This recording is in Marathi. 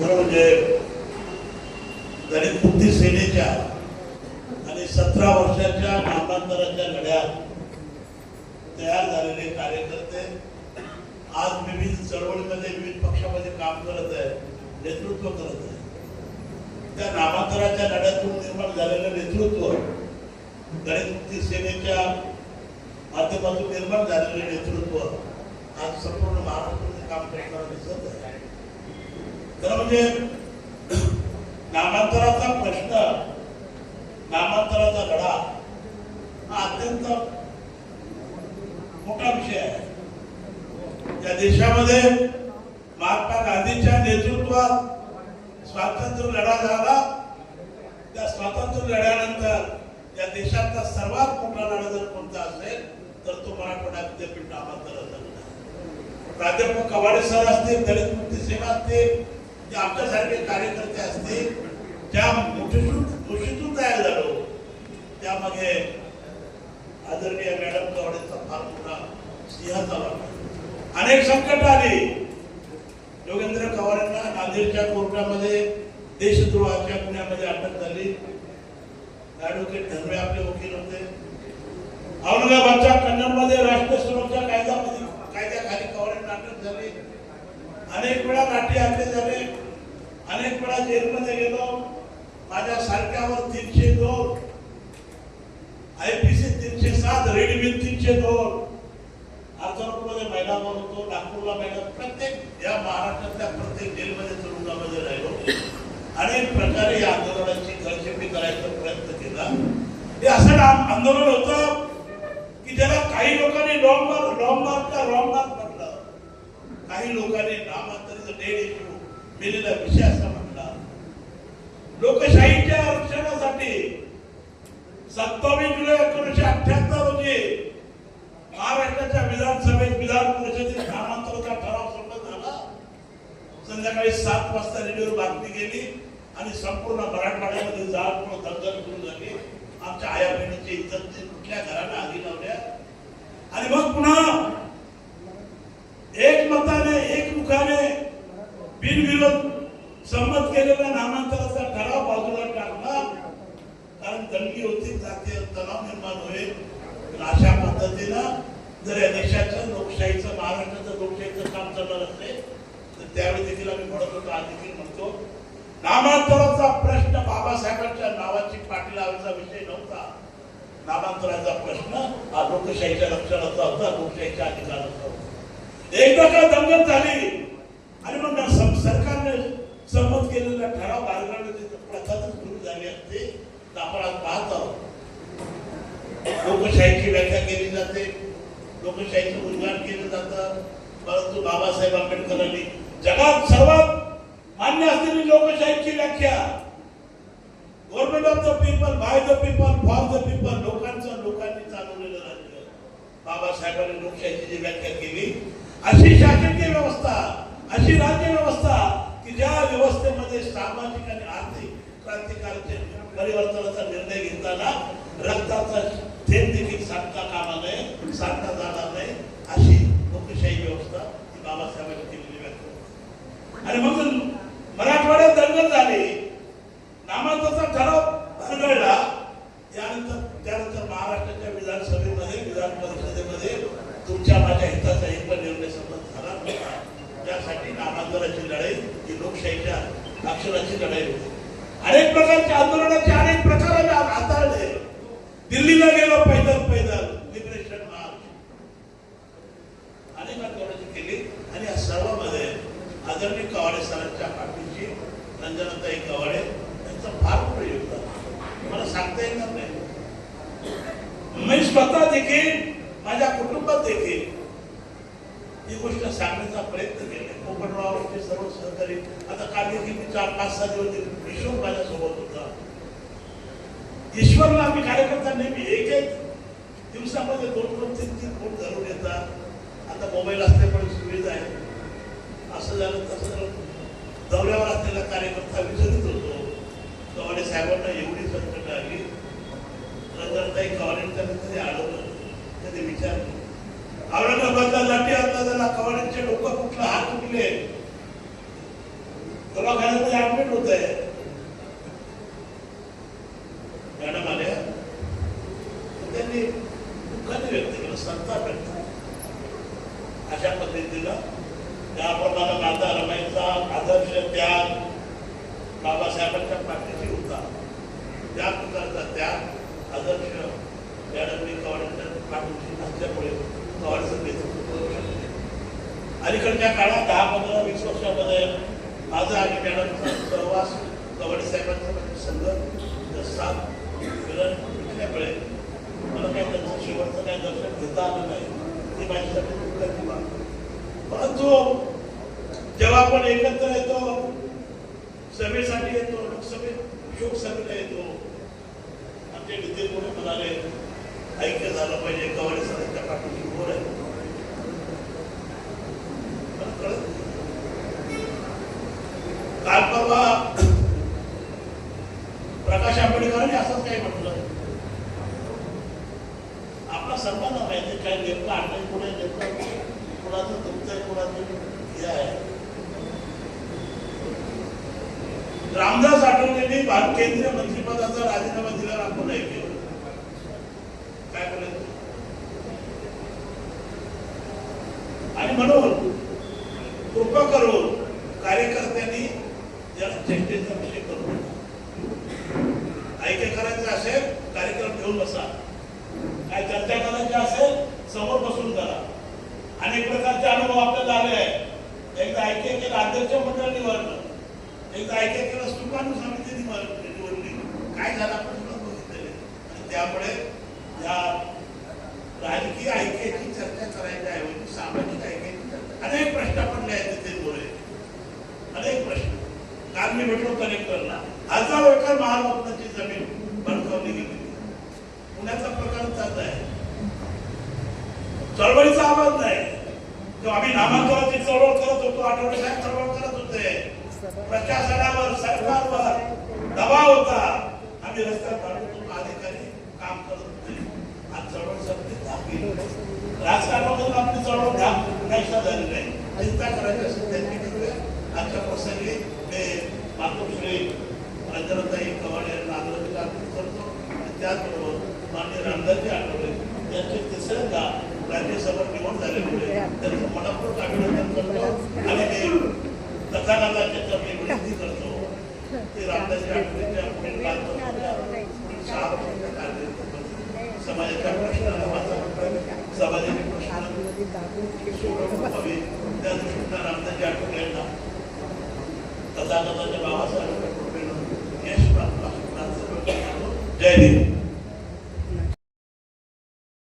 म्हणजे दलित मुक्ती सेनेच्या आणि 17 वर्षाच्या नामांतराच्या लढ्यात तयार झालेले कार्यकर्ते आज विविध चळवळीमध्ये विविध पक्षामध्ये काम करत आहे, नेतृत्व करत आहे. त्या नामांतराच्या लढ्यातून निर्माण झालेलं नेतृत्व, दलित मुक्ती सेनेच्या माध्यमातून निर्माण झालेले नेतृत्व आज संपूर्ण महाराष्ट्रामध्ये काम करताना दिसत आहे. तर म्हणजे नामांतराचा प्रश्न, नामांतराचा लढा हा अत्यंत मोठा विषय आहे. या देशामध्ये महात्मा गांधींच्या नेतृत्वात स्वातंत्र्य लढा झाला. त्या स्वातंत्र्य लढ्यानंतर या देशातला सर्वात मोठा लढा जर कोणता असेल तर तो मराठवाडा विद्यापीठ नामांतराचा लढा. प्राध्यापक कवाडे सर असतील, दलित मुक्ती सेना असतील, जे आमच्यासारखे कार्यकर्ते असतील, ज्या मुठीतून तयार झालो, त्यामध्ये आदरणीय मॅडम कवाडेचा फार मोठा सिंहाचा वाटा. अनेक संकट आली. योगेंद्र कवाडेंना नांदेडच्या कोर्टामध्ये देशद्रोहाच्या गुन्ह्यामध्ये अटक झाली. ॲडव्होकेट धनवे आपले वकील होते. औरंगाबादच्या कन्नडमध्ये राष्ट्रीय सुरक्षा कायद्याखाली कवाडेंना अटक झाली. अनेक वेळा लाठी हल्ले झाले, अनेक वेळा जेलमध्ये गेलो. माझ्या सारख्यावर 302, IPC 307, रेडीमेड 302, अर्धनपूरमध्ये महिलावर होतो, नागपूरला महिला, प्रत्येक या महाराष्ट्रातल्या प्रत्येक जेलमध्ये तुरुंगामध्ये राहिलो. अनेक प्रकारे या आंदोलनाची गळचेपी करायचा प्रयत्न केला. हे असं आंदोलन होतं की ज्याला काही लोकांनी रॉंग मार्क म्हटलं, काही लोकांनी नामांतरित डेड इश्यू मेलेला विषय असा म्हटला. लोकशाहीच्या रक्षणासाठी 27 जुलै 1978 रोजी महाराष्ट्राच्या विधानसभेत विधान परिषदेत नामांतराचा ठराव संमत झाला. संध्याकाळी 7 वाजता रेडिओवर बातमी गेली आणि संपूर्ण मराठवाड्यामध्ये जाळपोळ दंगल सुरू झाली. आमच्या आया बहिणीची इज्जत कुठल्या घराला आगी लावल्या आणि मग पुन्हा एक मताने, एक मुखाने बिनविरोध संमत केलेला नामांतराचा ठराव बाजूला टाकला. कारण दंगी होती, जातीय तणाव निर्माण होईल. अशा पद्धतीनं जर या देशाचं लोकशाहीचं, महाराष्ट्राचं लोकशाहीचं काम चालणार असेल तर त्यावेळी देखील आम्ही म्हणत होतो, आज देखील म्हणतो, नामांतराचा प्रश्न बाबासाहेबांच्या नावाची पाठी लावायचा विषय नव्हता. नामांतराचा प्रश्न हा लोकशाहीच्या रक्षणाचा होता, लोकशाहीच्या अधिकाराचा होता. एकदा का दंगल झाली आणि मग सरकारने संमत केलेला ठराव बाळगण्याची प्रथा सुरू झाली असते तर आपण आज पाहत आहोत. लोकशाहीची व्याख्या केली जाते, लोकशाहीचं उल्लंघन केलं जातं. परंतु बाबासाहेब आंबेडकरांनी जगात सर्वात मान्य असलेली लोकशाहीची व्याख्या, government of the people, by the people, for the people, लोकांनी चालवलेलं राज्य, बाबासाहेबांनी लोकशाहीची जी व्याख्या केली, अशी शासकीय व्यवस्था, अशी राज्य व्यवस्था की ज्या व्यवस्थेमध्ये सामाजिक आणि आर्थिक क्रांतिकारक परिवर्तनाचा निर्णय घेताना रक्ताचा थेंब देखील सांडता कामा नये, सांडता जाणार नाही, अशी लोकशाही व्यवस्था ही बाबासाहेबांनी केलेली व्याख्या. आणि मग मराठवाड्यात दंगल झाली, नामांतराचा ठराव भरगळला. त्यानंतर महाराष्ट्राच्या विधानसभेमध्ये, विधान परिषदेमध्ये तुमच्या माझ्या हिताचा एक पण निर्णय संमत झाला नव्हता. त्यासाठी नामांतराची लढाई ही लोकशाहीच्या रक्षणाची लढाई होती. अनेक प्रकारच्या आंदोलनाचे अनेक प्रकार आम्ही हाताळले. दिल्लीला गेलो पैदल लिबरेशन मार्च, अनेक आंदोलनाची केली. आणि या सर्वांमध्ये आदरणीय कवाडे सरांच्या पाठीची रंजनाताई कवाडे यांचं फार मोठं योगदान मला सांगता येणार नाही. मी स्वतः देखील, माझ्या कुटुंबात देखील ही गोष्ट सांगण्याचा प्रयत्न केला. कोकणरावचे सर्व सहकारी, आता काल देखील 4-5-6 दिवस ईश्वर माझ्यासोबत होता. ईश्वरला आम्ही कार्यकर्ता नेहमी एक दिवसामध्ये 2-3 फोन धरून येतात. आता मोबाईल असल्यामुळे सुविधा आहे. असं झालं तसं झालं, दौऱ्यावर असलेला कार्यकर्ता विचारित होतो. कवाडे साहेबांना एवढी संकट आली, रंजनताई कवाडेंच्या कधी आढळलं, कधी विचारलं. औरंगाबादला लाठी हातला झाला, कवाडेंचे डोकं कुठलं, हात कुठले, दवाखान्यामध्ये ऍडमिट होत आहे. मॅडम आल्या, त्यांनी दुःखाने व्यक्त केलं, संताप व्यक्त केला. अशा पद्धतीनं त्याप्रमाणे माझा रमाईचा आदर्श त्याग बाबासाहेबांच्या पाठीशी होता. त्या प्रकारचा त्याग आदर्श मॅडमनी कवाडेच्या पाठीशी नसल्यामुळे कवाडेचं नेतृत्व करू शकले. अलीकडच्या काळात 10-15-20 वर्षामध्ये माझा आणि मॅडमचा सहवास कवाडे साहेबांचा संघ साथ मिळाल्यामुळे मला काही त्यांचं शेवटचं काही दर्शन घेता आलं नाही. ती माझ्यासाठी दुःखाची बाब. परंतु जेव्हा आपण एकत्र येतो, सभेसाठी येतो, लोकसभेत शोकसभेला येतो, आमचे नेते कोणी म्हणाले ऐक्य झालं पाहिजे, कवाडे सरांच्या पाठीशी उभं आहे. काल परवा प्रकाश आंबेडकरांनी असंच काही म्हटलं. आपला सर्वांना माहिती काय नेमकं आणलं पुढे, नेमकं कुणाचं तुमचं कुणाचं हे आहे. रामदास आठवलेंनी केंद्रीय मंत्रिपदाचा राजीनामा दिल्यावर आपण नाही केलं. काय बोलायचं? आणि म्हणून कृपा करून कार्यकर्त्यांनी याला चर्चेचा विषय करू नका. ऐक्य करायचं असेल कार्यक्रम घेऊन बसा, काय चर्चा करायची असेल समोर बसून करा. अनेक प्रकारचे अनुभव आपल्याला आले आहेत. एकदा ऐक्य केलं अध्यक्ष मंडळ निवडलं, एकदा ऐक्य केलं सुकाणू समिती निवडली. काय झालं आपण सुद्धा बघितलेले. आणि त्यामुळे या राजकीय ऐक्याची चर्चा करायच्या ऐवजी सामाजिक ऐक्याची चर्चा, अनेक प्रश्न पडले आहेत तिथे बोले, अनेक प्रश्न. काल मी भेटलो कलेक्टरला, 1000 एकर महारत्नाची जमीन बळकावली गेली. पुण्याचा प्रकार चालला आहे. चळवळीचा आवाज नाही. जेव्हा आम्ही नामांतराची चळवळ करत होतो, आठवडे साहेब चळवळ करत होते, प्रशासनावर सरकारवर दबाव होता, आम्ही रस्त्यात काढून अधिकारी काम करत होते. आज चळवळ संपली झाली. राजकारणामधून आपली चळवळ नाहीसा झाली नाही. चिंता करायची असेल त्यांनी करूया. आजच्या प्रसंगी मी मातोश्री रंजनताई कवाडे यांना आदरांजली अर्पण करतो. आणि त्याचबरोबर माननीय रामदासजी आठवले यांचे तिसऱ्यांदा राज्यसभा निवड झाल्यामुळे त्यांचं मनपूर्वक अभिनंदन करतो. आणि मी कथानकाच्या चरणी विनंती करतो की रामदासजी आठवलेच्या पुढील 5 वर्षाच्या 6 वर्षाच्या कारकिर्दीमध्ये समाजाच्या प्रश्नाला वाचा समाजाचे प्रश्न सोडवणूक व्हावी, त्या दृष्टीनं रामदासजी आठवले यांना तथागताच्या बाबासाहेब यश प्राप्त. जय हिंद.